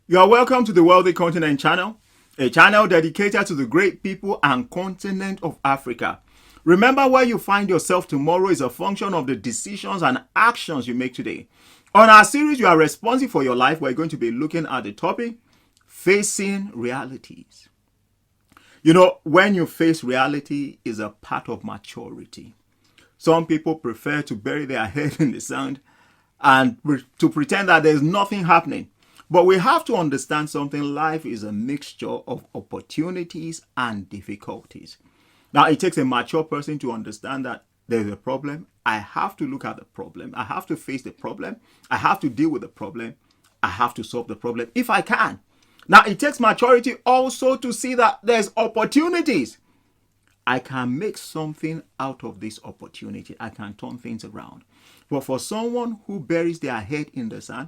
You are welcome to the Wealthy Continent channel, a channel dedicated to the great people and continent of Africa. Remember, where you find yourself tomorrow is a function of the decisions and actions you make today. On our series, You Are Responsible for Your Life, we're going to be looking at the topic, Facing Realities. You know, when you face reality is a part of maturity. Some people prefer to bury their head in the sand and to pretend that there's nothing happening. But we have to understand something. Life is a mixture of opportunities and difficulties. Now, it takes a mature person to understand that there's a problem. I have to look at the problem. I have to face the problem. I have to deal with the problem. I have to solve the problem if I can. Now, it takes maturity also to see that there's opportunities. I can make something out of this opportunity. I can turn things around. But for someone who buries their head in the sand,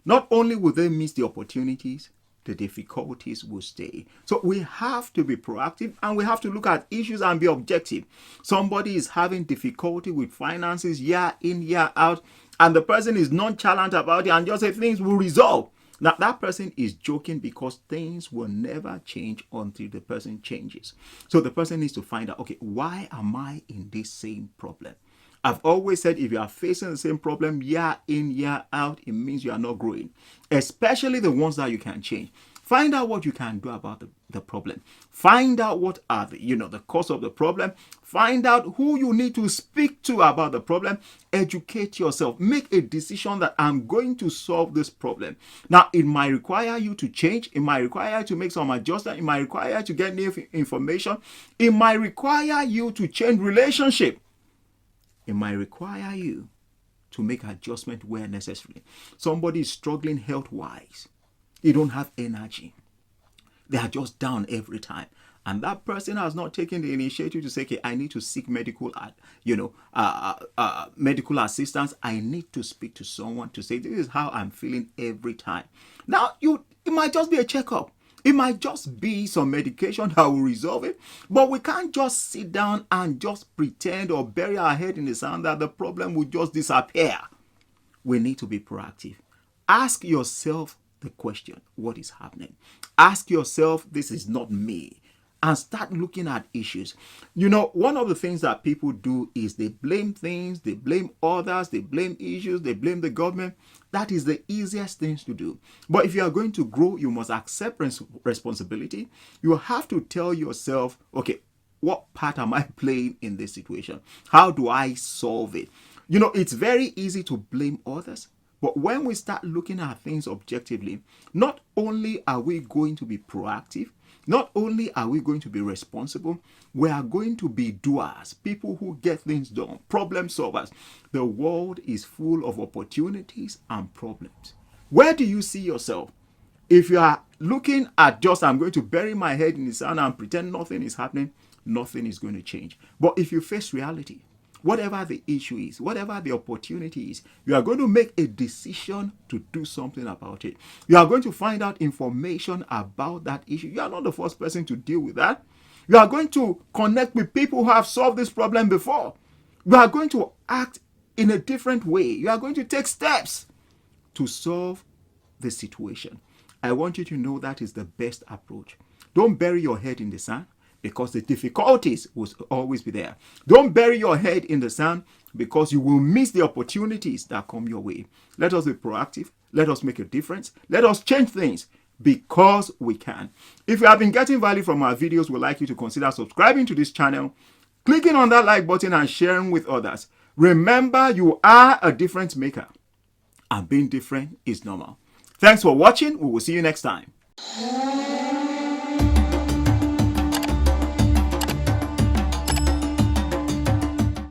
not only will they miss the opportunities, the difficulties will stay. So we have to be proactive and we have to look at issues and be objective. Somebody is having difficulty with finances year in, year out, and the person is nonchalant about it and just say things will resolve. Now, that person is joking because things will never change until the person changes. So the person needs to find out, okay, why am I in this same problem? I've always said if you are facing the same problem year in, year out, it means you are not growing, especially the ones that you can change. Find out what you can do about the problem. Find out what are the cause of the problem. Find out who you need to speak to about the problem. Educate yourself. Make a decision that I'm going to solve this problem. Now, it might require you to change. It might require you to make some adjustment. It might require you to get new information. It might require you to change relationship. It might require you to make adjustment where necessary. Somebody is struggling health-wise. They don't have energy. They are just down every time. And that person has not taken the initiative to say, okay, I need to seek medical assistance. I need to speak to someone to say, this is how I'm feeling every time. Now, it might just be a checkup. It might just be some medication that will resolve it. But we can't just sit down and just pretend or bury our head in the sand that the problem will just disappear. We need to be proactive. Ask yourself the question, what is happening? Ask yourself, this is not me. And start looking at issues. You know, one of the things that people do is they blame things, they blame others, they blame issues, they blame the government. That is the easiest things to do. But if you are going to grow, you must accept responsibility. You have to tell yourself, okay, what part am I playing in this situation? How do I solve it? You know, it's very easy to blame others. But when we start looking at things objectively, not only are we going to be proactive, not only are we going to be responsible, we are going to be doers, people who get things done, problem solvers. The world is full of opportunities and problems. Where do you see yourself? If you are looking at just, I'm going to bury my head in the sand and pretend nothing is happening, nothing is going to change. But if you face reality, whatever the issue is, whatever the opportunity is, you are going to make a decision to do something about it. You are going to find out information about that issue. You are not the first person to deal with that. You are going to connect with people who have solved this problem before. You are going to act in a different way. You are going to take steps to solve the situation. I want you to know that is the best approach. Don't bury your head in the sand, because the difficulties will always be there. Don't bury your head in the sand because you will miss the opportunities that come your way. Let us be proactive. Let us make a difference. Let us change things because we can. If you have been getting value from our videos, we'd like you to consider subscribing to this channel, clicking on that like button and sharing with others. Remember, you are a difference maker and being different is normal. Thanks for watching. We will see you next time.